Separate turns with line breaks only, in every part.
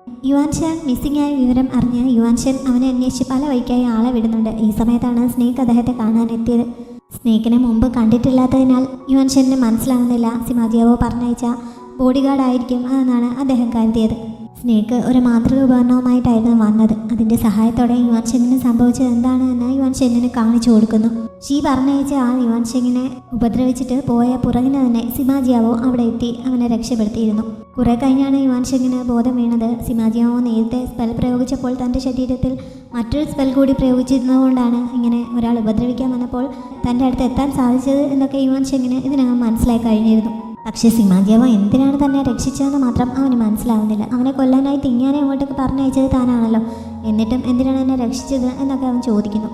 യുവാൻഷൻ missing ആയ വിവരം അറിഞ്ഞ് യുവാൻഷൻ അവനെ അന്വേഷിച്ച് പല വഴിക്കായി ആളെ വിടുന്നുണ്ട്. ഈ സമയത്താണ് സ്നേക്ക് അദ്ദേഹത്തെ കാണാൻ എത്തിയത്. സ്നേക്കിനെ മുമ്പ് കണ്ടിട്ടില്ലാത്തതിനാൽ യുവാൻഷന് മനസ്സിലാവുന്നില്ല സിമാജിയാവോ പറഞ്ഞയച്ച ബോഡി ഗാർഡ് ആയിരിക്കും അതെന്നാണ് അദ്ദേഹം കരുതിയത്. സ്നേക്ക് ഒരു മാന്ത്രിക ഉപകരണവുമായിട്ടായിരുന്നു വന്നത്. അതിൻ്റെ സഹായത്തോടെ യുവാൻഷെങ്ങിന് സംഭവിച്ചത് എന്താണ് എന്ന് യുവാൻഷെങ്ങിന് കാണിച്ചു കൊടുക്കുന്നു. ഷീ പറഞ്ഞയച്ച ആൾ യുവാൻഷെങ്ങിനെ ഉപദ്രവിച്ചിട്ട് പോയ പുറകിന് തന്നെ സിമാജിയാവോ അവിടെ എത്തി അവനെ രക്ഷപ്പെടുത്തിയിരുന്നു. കുറെ കഴിഞ്ഞാണ് യുവാൻഷെങ്ങിന് ബോധം വീണത്. സിമാജിയാവോ നേരത്തെ സ്പെൽ പ്രയോഗിച്ചപ്പോൾ തൻ്റെ ശരീരത്തിൽ മറ്റൊരു സ്പെൽ കൂടി പ്രയോഗിച്ചിരുന്നതുകൊണ്ടാണ് ഇങ്ങനെ ഒരാൾ ഉപദ്രവിക്കാൻ വന്നപ്പോൾ തൻ്റെ അടുത്ത് എത്താൻ സാധിച്ചത് എന്നൊക്കെ യുവാൻഷെങ്ങിന് ഇതിനകം മനസ്സിലായി കഴിഞ്ഞിരുന്നു. പക്ഷേ സിമാജിയാവോ എന്തിനാണ് തന്നെ രക്ഷിച്ചതെന്ന് മാത്രം അവന് മനസ്സിലാവുന്നില്ല. അവനെ കൊല്ലാനായി തിങ്ങാനെ അങ്ങോട്ടേക്ക് പറഞ്ഞയച്ചത് താനാണല്ലോ, എന്നിട്ടും എന്തിനാണ് എന്നെ രക്ഷിച്ചത് എന്നൊക്കെ അവൻ ചോദിക്കുന്നു.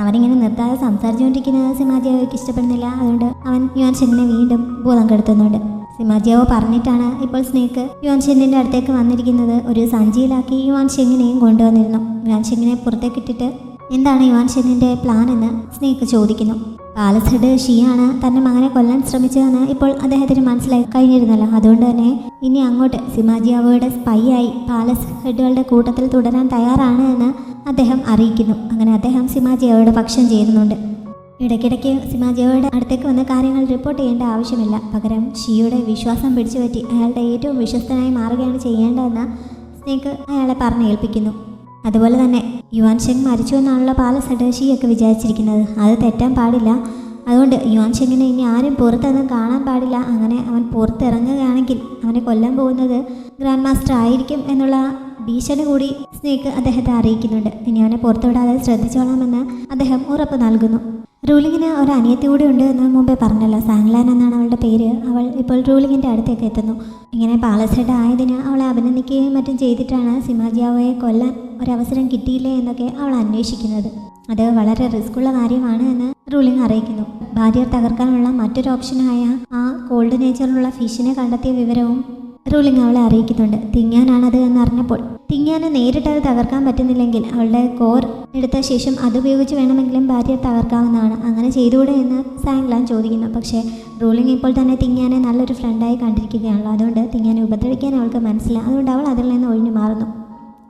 അവനിങ്ങനെ നിർത്താതെ സംസാരിച്ചുകൊണ്ടിരിക്കുന്നത് സിമാജിയാവോയ്ക്ക് ഇഷ്ടപ്പെടുന്നില്ല. അതുകൊണ്ട് അവൻ യുവാൻഷെങ്ങിനെ വീണ്ടും ബോധം കെടുത്തുന്നുണ്ട്. സിമാജിയാവോ പറഞ്ഞിട്ടാണ് ഇപ്പോൾ സ്നേക്ക് യുവാൻഷെങ്ങിൻ്റെ അടുത്തേക്ക് വന്നിരിക്കുന്നത്. ഒരു സഞ്ചിയിലാക്കി യുവാൻഷെങ്ങിനെയും കൊണ്ടുവന്നിരുന്നു. യുവാൻഷെങ്ങിനെ പുറത്തേക്കിട്ടിട്ട് എന്താണ് യുവാൻഷെങ്ങിൻ്റെ പ്ലാൻ എന്ന് സ്നേക്ക് ചോദിക്കുന്നു. പാലസ് ഹെഡ് ഷിയാണ് തൻ്റെ മകനെ കൊല്ലാൻ ശ്രമിച്ചതെന്ന് ഇപ്പോൾ അദ്ദേഹത്തിന് മനസ്സിലായി കഴിഞ്ഞിരുന്നല്ലോ. അതുകൊണ്ട് തന്നെ ഇനി അങ്ങോട്ട് സിമാജിയാവോയുടെ സ്പൈ ആയി പാലസ് ഹെഡുകളുടെ കൂട്ടത്തിൽ തുടരാൻ തയ്യാറാണ് എന്ന് അദ്ദേഹം അറിയിക്കുന്നു. അങ്ങനെ അദ്ദേഹം സിമാജിയാവോയുടെ പക്ഷം ചേരുന്നുണ്ട്. ഇടയ്ക്കിടയ്ക്ക് സിമാജിയാവോയുടെ അടുത്തേക്ക് വന്ന കാര്യങ്ങൾ റിപ്പോർട്ട് ചെയ്യേണ്ട ആവശ്യമില്ല. പകരം ഷിയുടെ വിശ്വാസം പിടിച്ചുപറ്റി അയാളുടെ ഏറ്റവും വിശ്വസ്തനായി മാറുകയാണ് ചെയ്യേണ്ടതെന്ന് സ്നേക്ക് അയാളെ പറഞ്ഞേൽപ്പിക്കുന്നു. അതുപോലെ തന്നെ യുവാൻഷെങ് മരിച്ചു എന്നാണല്ലോ പാലസ് ഹെഡ് ഷിയൊക്കെ വിചാരിച്ചിരിക്കുന്നത്. അത് തെറ്റാൻ പാടില്ല. അതുകൊണ്ട് യുവാൻഷെങ്ങിനെ ഇനി ആരും പുറത്തൊന്നും കാണാൻ പാടില്ല. അങ്ങനെ അവൻ പുറത്തിറങ്ങുകയാണെങ്കിൽ അവനെ കൊല്ലാൻ പോകുന്നത് ഗ്രാൻഡ് മാസ്റ്റർ ആയിരിക്കും എന്നുള്ള ഭീഷണി കൂടി സ്നേക്ക് അദ്ദേഹത്തെ അറിയിക്കുന്നുണ്ട്. ഇനി അവനെ പുറത്തുവിടാതെ ശ്രദ്ധിച്ചോളാമെന്ന് അദ്ദേഹം ഉറപ്പ് നൽകുന്നു. റൂലിങ്ങിന് ഒരു അനിയത്തി കൂടി ഉണ്ട് എന്ന് മുമ്പേ പറഞ്ഞല്ലോ. സാങ്ലാൻ എന്നാണ് അവളുടെ പേര്. അവൾ ഇപ്പോൾ റൂലിങ്ങിൻ്റെ അടുത്തേക്ക് എത്തുന്നു. ഇങ്ങനെ പാലസ് ഹെഡ് ആയതിന് അവളെ അഭിനന്ദിക്കുകയും മറ്റും ചെയ്തിട്ടാണ് സിമാജിയാവോയെ കൊല്ലാൻ ഒരവസരം കിട്ടിയില്ലേ എന്നൊക്കെ അവൾ അന്വേഷിക്കുന്നത്. അത് വളരെ റിസ്ക്കുള്ള കാര്യമാണ് എന്ന് റൂലിംഗ് അറിയിക്കുന്നു. ഭാര്യയെ തകർക്കാനുള്ള മറ്റൊരു ഓപ്ഷനായ ആ കോൾഡ് നേച്ചറിലുള്ള ഫിഷിനെ കണ്ടെത്തിയ വിവരവും റൂലിംഗ് അവളെ അറിയിക്കുന്നുണ്ട്. തിങ്ങാനാണത് എന്നറിഞ്ഞപ്പോൾ തിങ്ങാന് നേരിട്ടത് തകർക്കാൻ പറ്റുന്നില്ലെങ്കിൽ അവളുടെ കോർ എടുത്ത ശേഷം അതുപയോഗിച്ച് വേണമെങ്കിലും ഭാര്യയെ തകർക്കാവുന്നതാണ്. അങ്ങനെ ചെയ്തുകൂടെ എന്ന് സാങ്ലാൻ ചോദിക്കുന്നു. പക്ഷേ റൂലിംഗ് ഇപ്പോൾ തന്നെ തിങ്ങാനെ നല്ലൊരു ഫ്രണ്ടായി കണ്ടിരിക്കുകയാണല്ലോ. അതുകൊണ്ട് തിങ്ങാനെ ഉപദ്രവിക്കാൻ അവൾക്ക് മനസ്സിലായി. അതുകൊണ്ട് അവൾ അതിൽ നിന്ന് ഒഴിഞ്ഞു മാറുന്നു.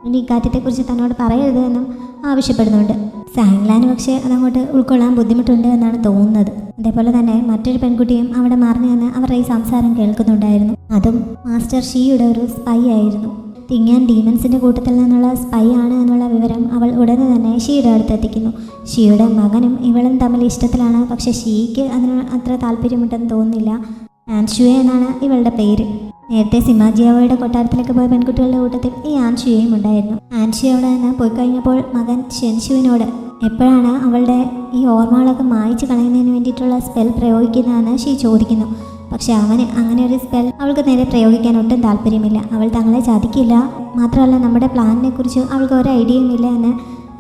ഇനി ഇക്കാര്യത്തെക്കുറിച്ച് തന്നോട് പറയരുത് എന്നും ആവശ്യപ്പെടുന്നുണ്ട്. സാങ്ലാന് പക്ഷേ അതങ്ങോട്ട് ഉൾക്കൊള്ളാൻ ബുദ്ധിമുട്ടുണ്ട് എന്നാണ് തോന്നുന്നത്. അതേപോലെ തന്നെ മറ്റൊരു പെൺകുട്ടിയും അവിടെ മാറി നിന്ന് അവരുടെ ഈ സംസാരം കേൾക്കുന്നുണ്ടായിരുന്നു. അതും മാസ്റ്റർ ഷിയുടെ ഒരു സ്പൈ ആയിരുന്നു. തിങ്ങാൻ ഡീമൻസിൻ്റെ കൂട്ടത്തിൽ നിന്നുള്ള സ്പൈ ആണ് എന്നുള്ള വിവരം അവൾ ഉടനെ തന്നെ ഷിയുടെ അടുത്തെത്തിക്കുന്നു. ഷിയുടെ മകനും ഇവളും തമ്മിൽ ഇഷ്ടത്തിലാണ്. പക്ഷെ ഷിക്ക് അതിന് അത്ര താല്പര്യമുണ്ടെന്ന് തോന്നുന്നില്ല. ആൻഷുയെ എന്നാണ് ഇവളുടെ പേര്. നേരത്തെ സിമാജിയാവോയുടെ കൊട്ടാരത്തിലേക്ക് പോയ പെൺകുട്ടികളുടെ കൂട്ടത്തിൽ ഈ ആൻഷുയയും ഉണ്ടായിരുന്നു. ആൻഷു അവിടെ നിന്ന് പോയി കഴിഞ്ഞപ്പോൾ മകൻ ഷെൻഷുവിനോട് എപ്പോഴാണ് അവളുടെ ഈ ഓർമ്മകളൊക്കെ മായ്ച്ചു കളയുന്നതിന് വേണ്ടിയിട്ടുള്ള സ്പെൽ പ്രയോഗിക്കുന്നതെന്ന് ഷീ ചോദിക്കുന്നു. പക്ഷെ അവന് അങ്ങനെ ഒരു സ്പെൽ അവൾക്ക് നേരെ പ്രയോഗിക്കാൻ ഒട്ടും താല്പര്യമില്ല. അവൾ തങ്ങളെ ചതിക്കില്ല, മാത്രമല്ല നമ്മുടെ പ്ലാനിനെ കുറിച്ച് അവൾക്ക് ഒരു ഐഡിയയും ഇല്ല എന്ന്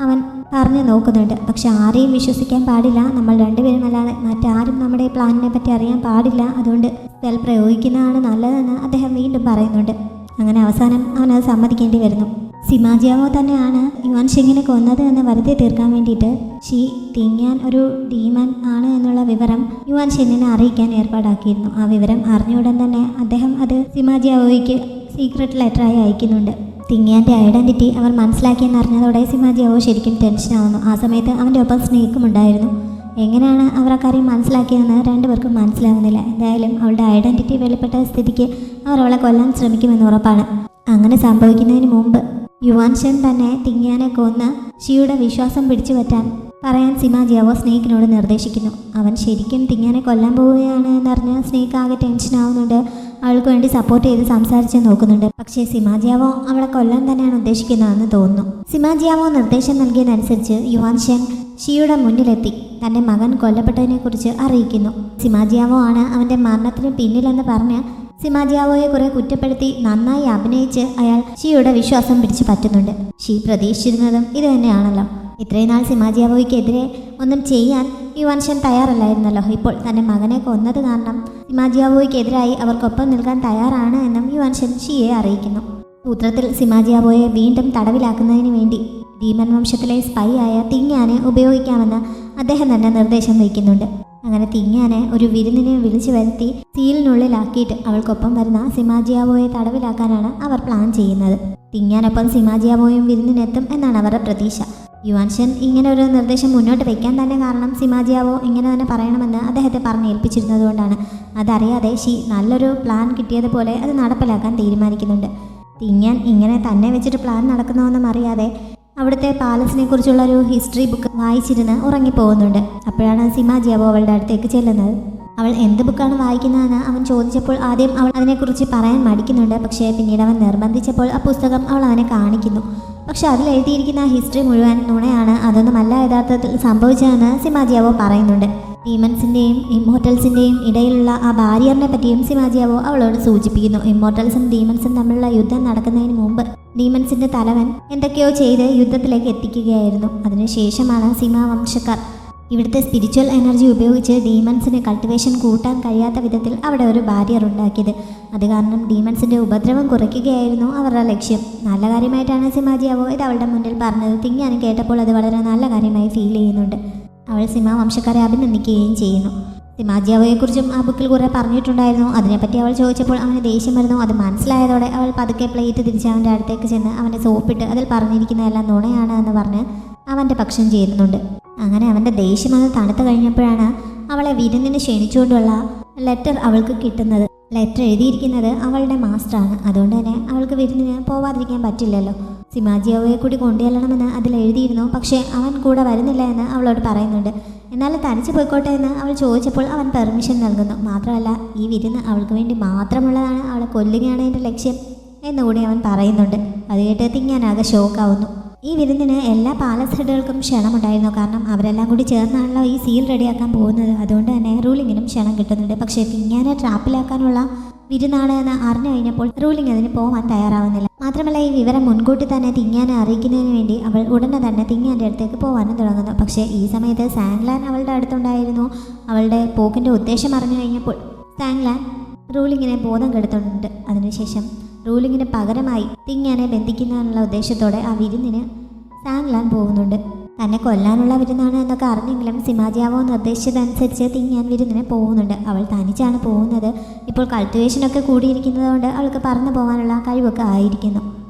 അവൻ പറഞ്ഞു നോക്കുന്നുണ്ട്. പക്ഷെ ആരെയും വിശ്വസിക്കാൻ പാടില്ല. നമ്മൾ രണ്ടുപേരും അല്ലാതെ മറ്റാരും നമ്മുടെ പ്ലാനിനെ പറ്റി അറിയാൻ പാടില്ല. അതുകൊണ്ട് സ്പെൽ പ്രയോഗിക്കുന്നതാണ് നല്ലതെന്ന് അദ്ദേഹം വീണ്ടും പറയുന്നുണ്ട്. അങ്ങനെ അവസാനം അവനത് സമ്മതിക്കേണ്ടി വരുന്നു. സിമാജിയാവോ തന്നെയാണ് യുവാൻഷെങ്ങിനെ കൊന്നത് എന്ന് വരുത്തി തീർക്കാൻ വേണ്ടിയിട്ട് ഷീ തിങ്ങാൻ ഒരു ഡീമൻ ആണ് എന്നുള്ള വിവരം യുവാൻഷെങ്ങിനെ അറിയിക്കാൻ ഏർപ്പാടാക്കിയിരുന്നു. ആ വിവരം അറിഞ്ഞുടൻ തന്നെ അദ്ദേഹം അത് സിമാജിയാവോയ്ക്ക് സീക്രട്ട് ലെറ്ററായി അയക്കുന്നുണ്ട്. തിങ്ങാൻ്റെ ഐഡൻറ്റിറ്റി അവർ മനസ്സിലാക്കിയെന്നറിഞ്ഞതോടെ സിമാജിയാവോ ശരിക്കും ടെൻഷനാവുന്നു. ആ സമയത്ത് അവൻ്റെ ഒപ്പം സ്നേക്കും ഉണ്ടായിരുന്നു. എങ്ങനെയാണ് അവർ ആ കാര്യം മനസ്സിലാക്കിയതെന്ന് രണ്ടുപേർക്കും മനസ്സിലാവുന്നില്ല. എന്തായാലും അവളുടെ ഐഡൻറ്റിറ്റി വെളിപ്പെട്ട സ്ഥിതിക്ക് അവർ അവളെ കൊല്ലാൻ ശ്രമിക്കുമെന്ന് ഉറപ്പാണ്. അങ്ങനെ സംഭവിക്കുന്നതിന് മുമ്പ് യുവാൻഷൻ തന്നെ തിങ്ങാനെ കൊന്ന് ഷിയുടെ വിശ്വാസം പിടിച്ചു പറ്റാൻ പറയാൻ സിമാജിയാവോ സ്നേക്കിനോട് നിർദ്ദേശിക്കുന്നു. അവൻ ശരിക്കും തിങ്ങാനെ കൊല്ലാൻ പോവുകയാണ് എന്നറിഞ്ഞ് സ്നേക്ക് ആകെ ടെൻഷനാവുന്നുണ്ട്. അവൾക്ക് വേണ്ടി സപ്പോർട്ട് ചെയ്ത് സംസാരിച്ച് നോക്കുന്നുണ്ട്. പക്ഷേ സിമാജിയാവോ അവളെ കൊല്ലാൻ തന്നെയാണ് ഉദ്ദേശിക്കുന്നതെന്ന് തോന്നുന്നു. സിമാജിയാവോ നിർദ്ദേശം നൽകിയതനുസരിച്ച് യുവാൻഷൻ ഷിയുടെ മുന്നിലെത്തി തൻ്റെ മകൻ കൊല്ലപ്പെട്ടതിനെക്കുറിച്ച് അറിയിക്കുന്നു. സിമാജിയാവോ ആണ് അവൻ്റെ മരണത്തിന് പിന്നിലെന്ന് പറഞ്ഞ് സിമാജിയാവോയെ കുറെ കുറ്റപ്പെടുത്തി നന്നായി അഭിനയിച്ച് അയാൾ ഷിയുടെ വിശ്വാസം പിടിച്ചു പറ്റുന്നുണ്ട്. ഷി പ്രതീക്ഷിച്ചിരുന്നതും ഇത് തന്നെയാണല്ലോ. ഇത്രയും നാൾ സിമാജിയാവോയ്ക്കെതിരെ ഒന്നും ചെയ്യാൻ യുവാൻഷൻ തയ്യാറല്ലായിരുന്നല്ലോ. ഇപ്പോൾ തൻ്റെ മകനെ കൊന്നത് കാരണം സിമാജിയാവോയ്ക്കെതിരായി അവർക്കൊപ്പം നിൽക്കാൻ തയ്യാറാണ് എന്നും യുവാൻഷൻ ഷിയെ അറിയിക്കുന്നു. സൂത്രത്തിൽ സിമാജിയാവോയെ വീണ്ടും തടവിലാക്കുന്നതിന് വേണ്ടി ഡീമൻ വംശത്തിലെ സ്പൈ ആയ തിങ്ങാനെ ഉപയോഗിക്കാമെന്ന് അദ്ദേഹം തന്നെ നിർദ്ദേശം വയ്ക്കുന്നുണ്ട്. അങ്ങനെ തിങ്ങാനെ ഒരു വിരുന്നിനെ വിളിച്ചു വരുത്തി സീലിനുള്ളിലാക്കിയിട്ട് അവൾക്കൊപ്പം വരുന്ന സിമാജിയാവോയെ തടവിലാക്കാനാണ് അവർ പ്ലാൻ ചെയ്യുന്നത്. തിങ്ങാനൊപ്പം സിമാജിയാവോയും വിരുന്നിനെത്തും എന്നാണ് അവരുടെ പ്രതീക്ഷ. യുവാൻഷൻ ഇങ്ങനെ ഒരു നിർദ്ദേശം മുന്നോട്ട് വയ്ക്കാൻ തന്നെ കാരണം സിമാജിയാവോ ഇങ്ങനെ തന്നെ പറയണമെന്ന് അദ്ദേഹത്തെ പറഞ്ഞേൽപ്പിച്ചിരുന്നതുകൊണ്ടാണ്. അതറിയാതെ ഷീ നല്ലൊരു പ്ലാൻ കിട്ടിയതുപോലെ അത് നടപ്പിലാക്കാൻ തീരുമാനിക്കുന്നുണ്ട്. തിങ്ങാൻ ഇങ്ങനെ തന്നെ വെച്ചിട്ട് പ്ലാൻ നടക്കുന്നതെന്നും അറിയാതെ അവിടുത്തെ പാലസിനെ കുറിച്ചുള്ളൊരു ഹിസ്റ്ററി ബുക്ക് വായിച്ചിരുന്ന് ഉറങ്ങിപ്പോകുന്നുണ്ട്. അപ്പോഴാണ് സിമാജിയാവോ അവളുടെ അടുത്തേക്ക് ചെല്ലുന്നത്. അവൾ എന്ത് ബുക്കാണ് വായിക്കുന്നതെന്ന് അവൻ ചോദിച്ചപ്പോൾ ആദ്യം അവൾ അതിനെക്കുറിച്ച് പറയാൻ മടിക്കുന്നുണ്ട്. പക്ഷേ പിന്നീട് അവൻ നിർബന്ധിച്ചപ്പോൾ ആ പുസ്തകം അവൾ അവനെ കാണിക്കുന്നു. പക്ഷെ അതിൽ എഴുതിയിരിക്കുന്ന ഹിസ്റ്ററി മുഴുവൻ നുണയാണ്, അതൊന്നുമല്ല യഥാർത്ഥത്തിൽ സംഭവിച്ചതെന്ന് സിമാജിയാവോ പറയുന്നുണ്ട്. ഡീമൺസിൻ്റെയും ഇമ്മോർട്ടൽസിൻ്റെയും ഇടയിലുള്ള ആ ബാരിയറിനെ പറ്റിയും സിമാജിയാവോ അവളോട് സൂചിപ്പിക്കുന്നു. ഇമ്മോർട്ടൽസും ഡീമൺസും തമ്മിലുള്ള യുദ്ധം നടക്കുന്നതിന് മുമ്പ് ഡീമൺസിൻ്റെ തലവൻ എന്തൊക്കെയോ ചെയ്ത് യുദ്ധത്തിലേക്ക് എത്തിക്കുകയായിരുന്നു. അതിനുശേഷമാണ് സിമ വംശക്കാർ ഇവിടുത്തെ സ്പിരിച്വൽ എനർജി ഉപയോഗിച്ച് ഡീമൺസിന് കൾട്ടിവേഷൻ കൂട്ടാൻ കഴിയാത്ത വിധത്തിൽ അവിടെ ഒരു ബാരിയർ ഉണ്ടാക്കിയത്. അത് കാരണം ഡീമൺസിൻ്റെ ഉപദ്രവം കുറയ്ക്കുകയായിരുന്നു അവരുടെ ലക്ഷ്യം. നല്ല കാര്യമായിട്ടാണ് സിമാജിയാവോ ഇത് അവളുടെ മുന്നിൽ പറഞ്ഞത്. തിങ്ങാനും കേട്ടപ്പോൾ അത് വളരെ നല്ല കാര്യമായി ഫീൽ ചെയ്യുന്നുണ്ട്. അവൾ സിമ വംശക്കാരെ അഭിനന്ദിക്കുകയും ചെയ്യുന്നു. സിമാജിയാവോയെക്കുറിച്ചും ആ ബുക്കിൽ കുറേ പറഞ്ഞിട്ടുണ്ടായിരുന്നു. അതിനെപ്പറ്റി അവൾ ചോദിച്ചപ്പോൾ അവന് ദേഷ്യം വരുന്നു. അത് മനസ്സിലായതോടെ അവൾ പതുക്കെ പ്ലേറ്റ് തിരിച്ച് അവൻ്റെ അടുത്തേക്ക് ചെന്ന് അവനെ സോപ്പിട്ട് അതിൽ പറഞ്ഞിരിക്കുന്നതെല്ലാം നുണയാണ് എന്ന് പറഞ്ഞ് അവൻ്റെ പക്ഷം ചേരുന്നുണ്ട്. അങ്ങനെ അവൻ്റെ ദേഷ്യം അത് തണുത്ത് കഴിഞ്ഞപ്പോഴാണ് അവളെ വിരുന്നിന് ക്ഷണിച്ചുകൊണ്ടുള്ള ലെറ്റർ അവൾക്ക് കിട്ടുന്നത്. ലെറ്റർ എഴുതിയിരിക്കുന്നത് അവളുടെ മാസ്റ്ററാണ്. അതുകൊണ്ട് തന്നെ അവൾക്ക് വിരുന്നിന് പോവാതിരിക്കാൻ പറ്റില്ലല്ലോ. സിമാജിയാവോയെ കൂടി കൊണ്ടുചെല്ലണമെന്ന് അതിൽ എഴുതിയിരുന്നു. പക്ഷേ അവൻ കൂടെ വരുന്നില്ല എന്ന് അവളോട് പറയുന്നുണ്ട്. എന്നാലും തനിച്ച് പോയിക്കോട്ടെ എന്ന് അവൾ ചോദിച്ചപ്പോൾ അവൻ പെർമിഷൻ നൽകുന്നു. മാത്രമല്ല ഈ വിരുന്ന് അവൾക്ക് വേണ്ടി മാത്രമുള്ളതാണ്, അവളെ കൊല്ലുകയാണ് എൻ്റെ ലക്ഷ്യം എന്നുകൂടി അവൻ പറയുന്നുണ്ട്. അത് കേട്ട് തിങ്ങാനാകെ ഷോക്കാവുന്നു. ഈ വിരുന്നിന് എല്ലാ പാലസ് ഹെഡുകൾക്കും ക്ഷണമുണ്ടായിരുന്നു. കാരണം അവരെല്ലാം കൂടി ചേർന്നാണല്ലോ ഈ സീൽ റെഡിയാക്കാൻ പോകുന്നത്. അതുകൊണ്ട് തന്നെ റൂളിങ്ങിനും ക്ഷണം കിട്ടുന്നുണ്ട്. പക്ഷേ തിങ്ങാനെ ട്രാപ്പിലാക്കാനുള്ള വിരുന്നാണ് എന്ന് അറിഞ്ഞു കഴിഞ്ഞപ്പോൾ റൂളിങ് അതിന് പോകാൻ തയ്യാറാവുന്നില്ല. മാത്രമല്ല ഈ വിവരം മുൻകൂട്ടി തന്നെ തിങ്ങാനെ അറിയിക്കുന്നതിന് വേണ്ടി അവൾ ഉടനെ തന്നെ തിങ്ങാൻ്റെ അടുത്തേക്ക് പോകാനും തുടങ്ങുന്നു. പക്ഷേ ഈ സമയത്ത് സാങ്ലാൻ അവളുടെ അടുത്തുണ്ടായിരുന്നു. അവളുടെ പോക്കിൻ്റെ ഉദ്ദേശം അറിഞ്ഞു കഴിഞ്ഞപ്പോൾ സാങ്ലാൻ റൂളിങ്ങിനെ ബോധം കെടുത്തുന്നുണ്ട്. അതിനുശേഷം റൂളിങ്ങിന് പകരമായി തിങ്ങാനെ ബന്ധിക്കുന്നതിനുള്ള ഉദ്ദേശത്തോടെ ആ വിരുന്നിന് സാങ്ലാൻ പോകുന്നുണ്ട്. തന്നെ കൊല്ലാനുള്ള വിരുന്നാണ് എന്നൊക്കെ അറിഞ്ഞെങ്കിലും സിമാജിയാവോ നിർദ്ദേശിച്ചതനുസരിച്ച് തിങ്ങാൻ വിരുന്നിന് പോകുന്നുണ്ട്. അവൾ തനിച്ചാണ് പോകുന്നത്. ഇപ്പോൾ കൾട്ടിവേഷനൊക്കെ കൂടിയിരിക്കുന്നത് കൊണ്ട് അവൾക്ക് പറന്നു പോകാനുള്ള കഴിവൊക്കെ ആയിരിക്കുന്നു.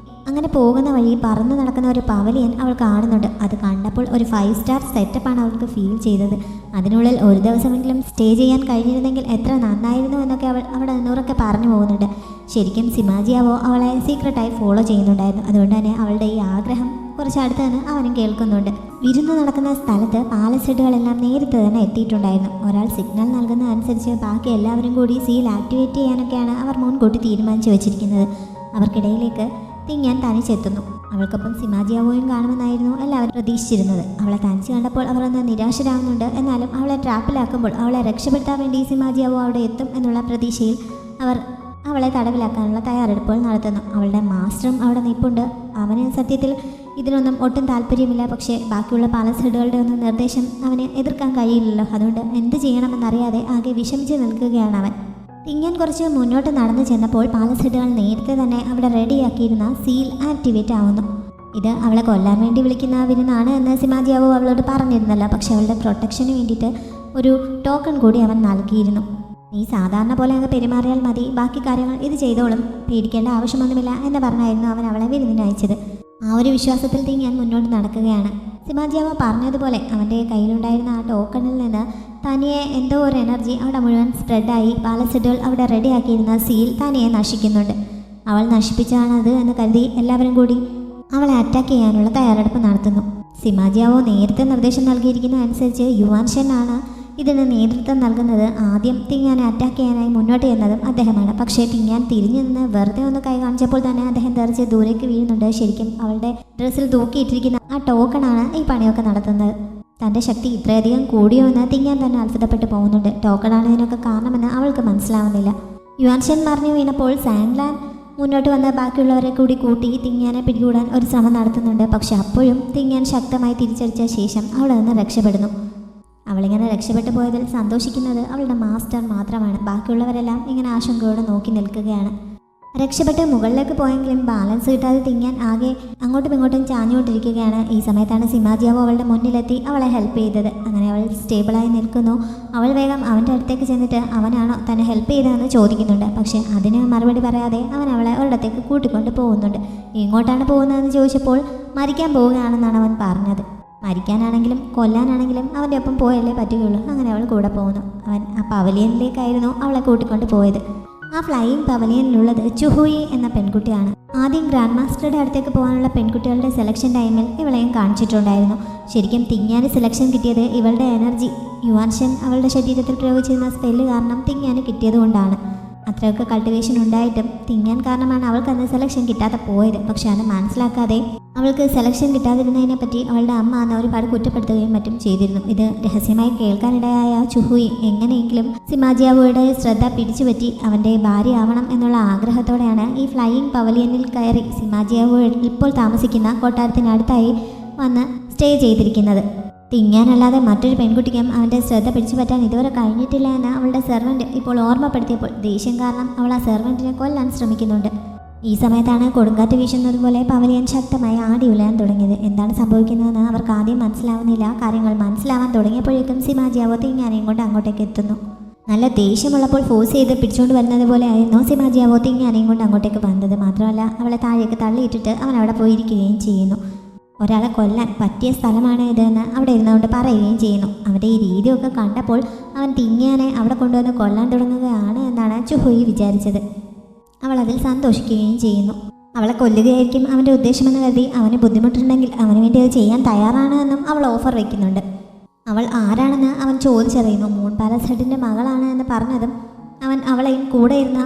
അങ്ങനെ പോകുന്ന വഴി പറന്ന് നടക്കുന്ന ഒരു പവലിയൻ അവൾ കാണുന്നുണ്ട്. അത് കണ്ടപ്പോൾ ഒരു 5 സ്റ്റാർ സെറ്റപ്പാണ് അവൾക്ക് ഫീൽ ചെയ്തത്. അതിനുള്ളിൽ ഒരു ദിവസമെങ്കിലും സ്റ്റേ ചെയ്യാൻ കഴിഞ്ഞിരുന്നെങ്കിൽ എത്ര നന്നായിരുന്നു എന്നൊക്കെ അവൾ അവിടെ നിന്നൂറൊക്കെ പറഞ്ഞു പോകുന്നുണ്ട്. ശരിക്കും സിമാജിയാവോ അവളെ സീക്രട്ടായി ഫോളോ ചെയ്യുന്നുണ്ടായിരുന്നു. അതുകൊണ്ട് തന്നെ അവളുടെ ഈ ആഗ്രഹം കുറച്ചടുത്ത് നിന്ന് അവനും കേൾക്കുന്നുണ്ട്. വിരുന്ന് നടക്കുന്ന സ്ഥലത്ത് പാലസ് ഹെഡുകളെല്ലാം നേരത്തെ തന്നെ എത്തിയിട്ടുണ്ടായിരുന്നു. ഒരാൾ സിഗ്നൽ നൽകുന്ന അനുസരിച്ച് ബാക്കി എല്ലാവരും കൂടി സീൽ ആക്ടിവേറ്റ് ചെയ്യാനൊക്കെയാണ് അവർ മുൻകൂട്ടി തീരുമാനിച്ചു വെച്ചിരിക്കുന്നത്. അവർക്കിടയിലേക്ക് തിങ്ങാൻ തനിച്ചെത്തുന്നു. അവൾക്കൊപ്പം സിമാജിയാവോയും കാണുമെന്നായിരുന്നു എല്ലാവരും പ്രതീക്ഷിച്ചിരുന്നത്. അവളെ തനിച്ച് കണ്ടപ്പോൾ അവർ ഒന്ന് നിരാശരാകുന്നുണ്ട്. എന്നാലും അവളെ ട്രാപ്പിലാക്കുമ്പോൾ അവളെ രക്ഷപ്പെടുത്താൻ വേണ്ടി സിമാജിയാവോ അവിടെ എത്തും എന്നുള്ള പ്രതീക്ഷയിൽ അവർ അവളെ തടവിലാക്കാനുള്ള തയ്യാറെടുപ്പുകൾ നടത്തുന്നു. അവളുടെ മാസ്റ്ററും അവിടെ നിൽപ്പുണ്ട്. അവന് സത്യത്തിൽ ഇതിനൊന്നും ഒട്ടും താല്പര്യമില്ല. പക്ഷേ ബാക്കിയുള്ള പാലസ് ഹെഡുകളുടെ ഒന്നും നിർദ്ദേശം അവന് എതിർക്കാൻ കഴിയില്ലല്ലോ. അതുകൊണ്ട് എന്ത് ചെയ്യണമെന്നറിയാതെ ആകെ വിഷമിച്ച് നിൽക്കുകയാണ് അവൻ. തിങ്ങാൻ കുറച്ച് മുന്നോട്ട് നടന്നു ചെന്നപ്പോൾ പാലസ് ഹെഡുകൾ നേരത്തെ തന്നെ അവിടെ റെഡിയാക്കിയിരുന്ന സീൽ ആക്ടിവേറ്റ് ആവുന്നു. ഇത് അവളെ കൊല്ലാൻ വേണ്ടി വിളിക്കുന്ന വിരുന്നാണ് എന്ന് സിമാജിയാവോ അവളോട് പറഞ്ഞിരുന്നല്ലോ. പക്ഷെ അവളുടെ പ്രൊട്ടക്ഷന് വേണ്ടിയിട്ട് ഒരു ടോക്കൺ കൂടി അവൻ നൽകിയിരുന്നു. നീ സാധാരണ പോലെ അങ്ങ് പെരുമാറിയാൽ മതി, ബാക്കി കാര്യങ്ങൾ ഇത് ചെയ്തോളും, പേടിക്കേണ്ട ആവശ്യമൊന്നുമില്ല എന്ന് പറഞ്ഞായിരുന്നു അവൻ അവളെ വിരുന്നിന് അയച്ചത്. ആ ഒരു വിശ്വാസത്തിൽ തിങ്ങാൻ മുന്നോട്ട് നടക്കുകയാണ്. സിമാജിയാവോ പറഞ്ഞതുപോലെ അവൻ്റെ കയ്യിലുണ്ടായിരുന്ന ആ ടോക്കണിൽ നിന്ന് തനിയെ എന്തോ ഒരു എനർജി അവിടെ മുഴുവൻ സ്പ്രെഡായി പാലസ് ഹെഡുകൾ അവിടെ റെഡിയാക്കിയിരുന്ന സീൽ തനിയെ നശിക്കുന്നുണ്ട്. അവൾ നശിപ്പിച്ചാണത് എന്ന് കരുതി എല്ലാവരും കൂടി അവളെ അറ്റാക്ക് ചെയ്യാനുള്ള തയ്യാറെടുപ്പ് നടത്തുന്നു. സിമാജിയാവോ നേരത്തെ നിർദ്ദേശം നൽകിയിരിക്കുന്ന അനുസരിച്ച് യുവാൻഷൻ ആണ് ഇതിന് നേതൃത്വം നൽകുന്നത്. ആദ്യം തിങ്ങാനെ അറ്റാക്ക് ചെയ്യാനായി മുന്നോട്ട് ചെന്നതും അദ്ദേഹമാണ്. പക്ഷേ തിങ്ങാൻ തിരിഞ്ഞു നിന്ന് വെറുതെ ഒന്ന് കൈ കാണിച്ചപ്പോൾ തന്നെ അദ്ദേഹം തെറിച്ച് ദൂരേക്ക് വീഴുന്നുണ്ട്. ശരിക്കും അവളുടെ ഡ്രസ്സിൽ തൂക്കിയിട്ടിരിക്കുന്ന ആ ടോക്കണാണ് ഈ പണിയൊക്കെ നടത്തുന്നത്. തൻ്റെ ശക്തി ഇത്രയധികം കൂടിയോ എന്ന് തിങ്ങാൻ തന്നെ അത്ഭുതപ്പെട്ടു പോകുന്നുണ്ട്. ടോക്കണാണ് ഇതിനൊക്കെ കാരണമെന്ന് അവൾക്ക് മനസ്സിലാവുന്നില്ല. യുവാൻഷൻ മറിഞ്ഞു വീണപ്പോൾ സാങ്ലാൻ മുന്നോട്ട് വന്ന് ബാക്കിയുള്ളവരെ കൂടി കൂട്ടി തിങ്ങാനെ പിടികൂടാൻ ഒരു ശ്രമം നടത്തുന്നുണ്ട്. പക്ഷെ അപ്പോഴും തിങ്ങാൻ ശക്തമായി തിരിച്ചടിച്ച ശേഷം അവിടെ നിന്ന് രക്ഷപ്പെടുന്നു. അവളിങ്ങനെ രക്ഷപ്പെട്ടു പോയതിൽ സന്തോഷിക്കുന്നത് അവളുടെ മാസ്റ്റർ മാത്രമാണ്. ബാക്കിയുള്ളവരെല്ലാം ഇങ്ങനെ ആശങ്കയോടെ നോക്കി നിൽക്കുകയാണ്. രക്ഷപ്പെട്ട് മുകളിലേക്ക് പോയെങ്കിലും ബാലൻസ് കിട്ടാതെ തിങ്ങാൻ ആകെ അങ്ങോട്ടും ഇങ്ങോട്ടും ചാഞ്ഞുകൊണ്ടിരിക്കുകയാണ്. ഈ സമയത്താണ് സിമാജിയാവോ അവളുടെ മുന്നിലെത്തി അവളെ ഹെൽപ്പ് ചെയ്തത്. അങ്ങനെ അവൾ സ്റ്റേബിളായി നിൽക്കുന്നു. അവൾ വേഗം അവൻ്റെ അടുത്തേക്ക് ചെന്നിട്ട് അവനാണോ തന്നെ ഹെൽപ്പ് ചെയ്തതെന്ന് ചോദിക്കുന്നുണ്ട്. പക്ഷേ അതിന് മറുപടി പറയാതെ അവൻ അവളെ ഒരിടത്തേക്ക് കൂട്ടിക്കൊണ്ട് പോകുന്നുണ്ട്. എങ്ങോട്ടാണ് പോകുന്നതെന്ന് ചോദിച്ചപ്പോൾ മരിക്കാൻ പോവുകയാണെന്നാണ് അവൻ പറഞ്ഞത്. മരിക്കാനാണെങ്കിലും കൊല്ലാനാണെങ്കിലും അവൻ്റെ ഒപ്പം പോയല്ലേ പറ്റുകയുള്ളൂ. അങ്ങനെ അവൾ കൂടെ പോകുന്നു. അവൻ ആ പവലിയനിലേക്കായിരുന്നു അവളെ കൂട്ടിക്കൊണ്ട് പോയത്. ആ ഫ്ലൈയിങ് പവലിയനിലുള്ളത് ചുഹുയി എന്ന പെൺകുട്ടിയാണ്. ആദ്യം ഗ്രാൻഡ് മാസ്റ്ററുടെ അടുത്തേക്ക് പോകാനുള്ള പെൺകുട്ടികളുടെ സെലക്ഷൻ ടൈമിൽ ഇവളെയും കാണിച്ചിട്ടുണ്ടായിരുന്നു. ശരിക്കും തിങ്ങാന് സെലക്ഷൻ കിട്ടിയത് ഇവളുടെ എനർജി യുവാൻഷൻ അവളുടെ ശരീരത്തിൽ പ്രയോഗിച്ചിരുന്ന സ്പെല്ല് കാരണം തിങ്ങാന് കിട്ടിയതുകൊണ്ടാണ്. അത്രയൊക്കെ കൾട്ടിവേഷൻ ഉണ്ടായിട്ടും തിങ്ങാൻ കാരണമാണ് അവൾക്ക് അന്ന് സെലക്ഷൻ കിട്ടാതെ പോയത്. പക്ഷെ അത് മനസ്സിലാക്കാതെ അവൾക്ക് സെലക്ഷൻ കിട്ടാതിരുന്നതിനെ പറ്റി അവളുടെ അമ്മ അന്ന് ഒരുപാട് കുറ്റപ്പെടുത്തുകയും മറ്റും ചെയ്തിരുന്നു. ഇത് രഹസ്യമായി കേൾക്കാനിടയായ ചുഹുയി എങ്ങനെയെങ്കിലും സിമാജിയാവോയുടെ ശ്രദ്ധ പിടിച്ചുപറ്റി അവൻ്റെ ഭാര്യയാവണം എന്നുള്ള ആഗ്രഹത്തോടെയാണ് ഈ ഫ്ലൈയിങ് പവലിയനിൽ കയറി സിമാജിയാവോ ഇപ്പോൾ താമസിക്കുന്ന കൊട്ടാരത്തിനടുത്തായി വന്ന് സ്റ്റേ ചെയ്തിരിക്കുന്നത്. തിങ്ങാനല്ലാതെ മറ്റൊരു പെൺകുട്ടിക്കും അവൻ്റെ ശ്രദ്ധ പിടിച്ചു പറ്റാൻ ഇതുവരെ കഴിഞ്ഞിട്ടില്ല എന്ന് അവളുടെ സെർവൻറ്റ് ഇപ്പോൾ ഓർമ്മപ്പെടുത്തിയപ്പോൾ ദേഷ്യം കാരണം അവൾ ആ സെർവൻറ്റിനെ കൊല്ലാൻ ശ്രമിക്കുന്നുണ്ട്. ഈ സമയത്താണ് കൊടുങ്കാറ്റ് വീശുന്നത് പോലെ പവലിയൻ ശക്തമായി ആടി ഉലയാൻ തുടങ്ങിയത്. എന്താണ് സംഭവിക്കുന്നതെന്ന് അവർക്ക് ആദ്യം മനസ്സിലാവുന്നില്ല. കാര്യങ്ങൾ മനസ്സിലാവാൻ തുടങ്ങിയപ്പോഴേക്കും സിമാജിയാവോ തിങ്ങാനെയും കൊണ്ട് അങ്ങോട്ടേക്ക് എത്തുന്നു. നല്ല ദേഷ്യമുള്ളപ്പോൾ ഫോഴ്സ് ചെയ്ത് പിടിച്ചുകൊണ്ട് വരുന്നത് പോലെ ആയിരുന്നു സിമാജിയാവോ തിങ്ങാനെയും കൊണ്ട് അങ്ങോട്ടേക്ക് വന്നത്. മാത്രമല്ല അവളെ താഴേക്ക് തള്ളിയിട്ടിട്ട് അവൻ അവിടെ പോയിരിക്കുകയും ചെയ്യുന്നു. ഒരാളെ കൊല്ലാൻ പറ്റിയ സ്ഥലമാണ് ഇതെന്ന് അവിടെ ഇരുന്നുകൊണ്ട് പറയുകയും ചെയ്യുന്നു. അവൻ്റെ ഈ രീതിയൊക്കെ കണ്ടപ്പോൾ അവൻ തിങ്ങാനെ അവിടെ കൊണ്ടുവന്ന് കൊല്ലാൻ തുടങ്ങുകയാണ് എന്നാണ് ചുഹുയി വിചാരിച്ചത്. അവൾ അതിൽ സന്തോഷിക്കുകയും ചെയ്യുന്നു. അവളെ കൊല്ലുകയായിരിക്കും അവൻ്റെ ഉദ്ദേശമെന്ന് കരുതി അവന് ബുദ്ധിമുട്ടുണ്ടെങ്കിൽ അവന് വേണ്ടി അത് ചെയ്യാൻ തയ്യാറാണ് എന്നും അവൾ ഓഫർ വയ്ക്കുന്നുണ്ട്. അവൾ ആരാണെന്ന് അവൻ ചോദിച്ചറിയുന്നു. മൂൺ പാലസ് ഹെഡിൻ്റെ മകളാണ് എന്ന് പറഞ്ഞതും അവൻ അവളെയും കൂടെ ഇരുന്ന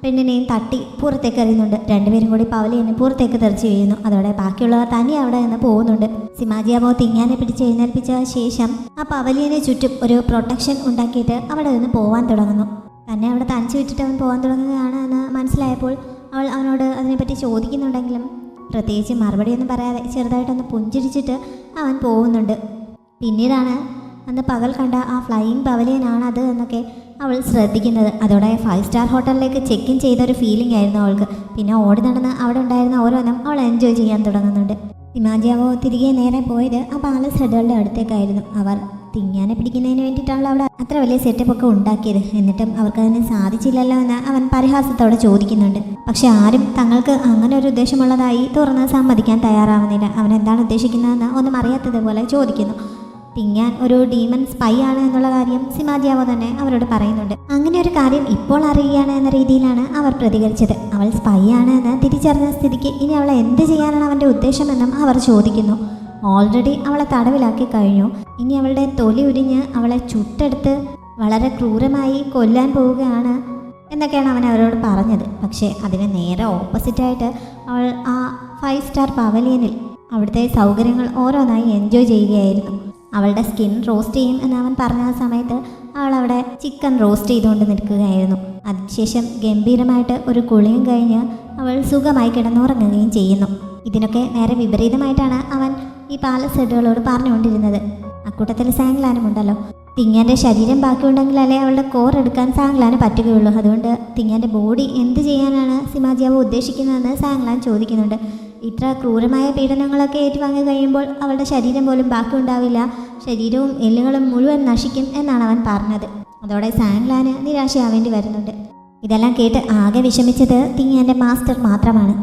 പെണ്ണിനെയും തട്ടി പുറത്തേക്ക് എറിയുന്നുണ്ട്. രണ്ടുപേരും കൂടി പവലിയനെ പുറത്തേക്ക് തെറിച്ച് വീഴുന്നു. അതോടെ ബാക്കിയുള്ളവർ തന്നെ അവിടെ നിന്ന് പോകുന്നുണ്ട്. സിമാജിയാവോ തിങ്ങാനെ പിടിച്ച് എഴുന്നേൽപ്പിച്ച ശേഷം ആ പവലിയനെ ചുറ്റും ഒരു പ്രൊട്ടക്ഷൻ ഉണ്ടാക്കിയിട്ട് അവിടെ നിന്ന് പോകാൻ തുടങ്ങുന്നു. തന്നെ അവിടെ തനിച്ച് വിട്ടിട്ട് അവൻ പോകാൻ തുടങ്ങുകയാണ് എന്ന് മനസ്സിലായപ്പോൾ അവൾ അവനോട് അതിനെപ്പറ്റി ചോദിക്കുന്നുണ്ടെങ്കിലും പ്രത്യേകിച്ച് മറുപടിയൊന്നും പറയാതെ ചെറുതായിട്ടൊന്ന് പുഞ്ചിരിച്ചിട്ട് അവൻ പോകുന്നുണ്ട്. പിന്നീടാണ് അന്ന് പകൽ കണ്ട ആ ഫ്ലൈയിങ് പവലിയനാണ് അത് എന്നൊക്കെ അവൾ ശ്രദ്ധിക്കുന്നത്. അതോടെ 5 സ്റ്റാർ ഹോട്ടലിലേക്ക് ചെക്ക് ഇൻ ചെയ്തൊരു ഫീലിംഗ് ആയിരുന്നു അവൾക്ക്. പിന്നെ ഓടി നടന്ന് അവിടെ ഉണ്ടായിരുന്ന ഓരോന്നും അവൾ എൻജോയ് ചെയ്യാൻ തുടങ്ങുന്നുണ്ട്. സിമാജിയാവോ തിരികെ നേരെ പോയത് ആ പാലസ് ഹെഡുകളുടെ അടുത്തേക്കായിരുന്നു. അവർ തിങ്ങാനെ പിടിക്കുന്നതിന് വേണ്ടിയിട്ടാണല്ലോ അവിടെ അത്ര വലിയ സെറ്റപ്പൊക്കെ ഉണ്ടാക്കിയത്. എന്നിട്ടും അവർക്കതിന് സാധിച്ചില്ലല്ലോ എന്ന് അവൻ പരിഹാസത്തോടെ ചോദിക്കുന്നുണ്ട്. പക്ഷെ ആരും തങ്ങൾക്ക് അങ്ങനെ ഒരു ഉദ്ദേശമുള്ളതായി തുറന്ന് സമ്മതിക്കാൻ തയ്യാറാവുന്നില്ല. അവൻ എന്താണ് ഉദ്ദേശിക്കുന്നതെന്ന് ഒന്നും അറിയാത്തതുപോലെ ചോദിക്കുന്നു. തിങ്ങാൻ ഒരു ഡീമൺ സ്പൈ ആണ് എന്നുള്ള കാര്യം സിമാജിയാവോ തന്നെ അവരോട് പറയുന്നുണ്ട്. അങ്ങനെ ഒരു കാര്യം ഇപ്പോൾ അറിയുകയാണ് എന്ന രീതിയിലാണ് അവർ പ്രതികരിച്ചത്. അവൾ സ്പൈ ആണ് എന്ന് തിരിച്ചറിഞ്ഞ സ്ഥിതിക്ക് ഇനി അവളെ എന്ത് ചെയ്യാനാണ് അവൻ്റെ ഉദ്ദേശമെന്നും അവർ ചോദിക്കുന്നു. ഓൾറെഡി അവളെ തടവിലാക്കി കഴിഞ്ഞു. ഇനി അവളുടെ തൊലി ഉരിഞ്ഞ് അവളെ ചുട്ടെടുത്ത് വളരെ ക്രൂരമായി കൊല്ലാൻ പോവുകയാണ് എന്നൊക്കെയാണ് അവൻ അവരോട് പറഞ്ഞത്. പക്ഷേ അതിന് നേരെ ഓപ്പോസിറ്റായിട്ട് അവൾ ആ 5 സ്റ്റാർ പവലിയനിൽ അവിടുത്തെ സൗകര്യങ്ങൾ ഓരോന്നായി എൻജോയ് ചെയ്യുകയായിരുന്നു. അവളുടെ സ്കിൻ റോസ്റ്റ് ചെയ്യും എന്ന് അവൻ പറഞ്ഞ സമയത്ത് അവൾ അവിടെ ചിക്കൻ റോസ്റ്റ് ചെയ്തുകൊണ്ട് നിൽക്കുകയായിരുന്നു. അതിനുശേഷം ഗംഭീരമായിട്ട് ഒരു കുളിയും കഴിഞ്ഞ് അവൾ സുഖമായി കിടന്നുറങ്ങുകയും ചെയ്യുന്നു. ഇതിനൊക്കെ നേരെ വിപരീതമായിട്ടാണ് അവൻ ഈ പാലസ് ഹെഡുകളോട് പറഞ്ഞുകൊണ്ടിരുന്നത്. അക്കൂട്ടത്തിൽ സാങ്ലാനും ഉണ്ടല്ലോ. തിങ്ങാൻ്റെ ശരീരം ബാക്കിയുണ്ടെങ്കിലല്ലേ അവളുടെ കോർ എടുക്കാൻ സാങ്ലാന് പറ്റുകയുള്ളൂ. അതുകൊണ്ട് തിങ്ങാൻ്റെ ബോഡി എന്ത് ചെയ്യാനാണ് സിമാജിയാവോ ഉദ്ദേശിക്കുന്നതെന്ന് സാങ്ലാൻ ചോദിക്കുന്നുണ്ട്. ഇത്ര ക്രൂരമായ പീഡനങ്ങളൊക്കെ ഏറ്റുവാങ്ങി കഴിയുമ്പോൾ അവളുടെ ശരീരം പോലും ബാക്കി ഉണ്ടാവില്ല, ശരീരവും എല്ലുകളും മുഴുവൻ നശിക്കും എന്നാണ് അവൻ പറഞ്ഞത്. അതോടെ സാങ്ലാന് നിരാശയാവേണ്ടി വരുന്നുണ്ട്. ഇതെല്ലാം കേട്ട് ആകെ വിഷമിച്ചത് തിങ്ങാൻ്റെ മാസ്റ്റർ മാത്രമാണ്.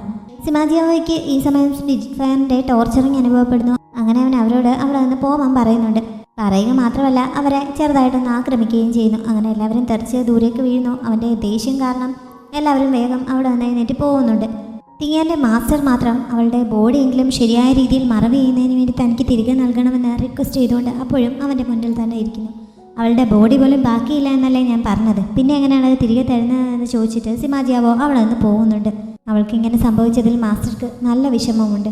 സിമാജിയാവോയ്ക്ക് ഈ സമയം സ്പിരിറ്റ് ഫയറിൻ്റെ ടോർച്ചറിങ് അനുഭവപ്പെടുന്നു. അങ്ങനെ അവൻ അവരോട് അവിടെ നിന്ന് പോവാൻ പറയുന്നുണ്ട്. പറയുക മാത്രമല്ല അവരെ ചെറുതായിട്ടൊന്ന് ആക്രമിക്കുകയും ചെയ്യുന്നു. അങ്ങനെ എല്ലാവരും തെറിച്ച് ദൂരേക്ക് വീഴുന്നു. അവൻ്റെ ദേഷ്യം കാരണം എല്ലാവരും വേഗം അവിടെ നിന്ന് എഴുന്നേറ്റ് പോകുന്നുണ്ട്. തിങ്ങാൻ്റെ മാസ്റ്റർ മാത്രം അവളുടെ ബോഡിയെങ്കിലും ശരിയായ രീതിയിൽ മറവ് ചെയ്യുന്നതിന് വേണ്ടി തനിക്ക് തിരികെ നൽകണമെന്ന് റിക്വസ്റ്റ് ചെയ്തുകൊണ്ട് അപ്പോഴും അവൻ്റെ മുന്നിൽ തന്നെ ഇരിക്കുന്നു. അവളുടെ ബോഡി പോലും ബാക്കിയില്ല എന്നല്ലേ ഞാൻ പറഞ്ഞത്, പിന്നെ എങ്ങനെയാണ് അത് തിരികെ തരുന്നതെന്ന് ചോദിച്ചിട്ട് സിമാജിയാവോ അവിടെ നിന്ന് പോകുന്നുണ്ട്. അവൾക്ക് ഇങ്ങനെ സംഭവിച്ചതിൽ മാസ്റ്റർക്ക് നല്ല വിഷമമുണ്ട്.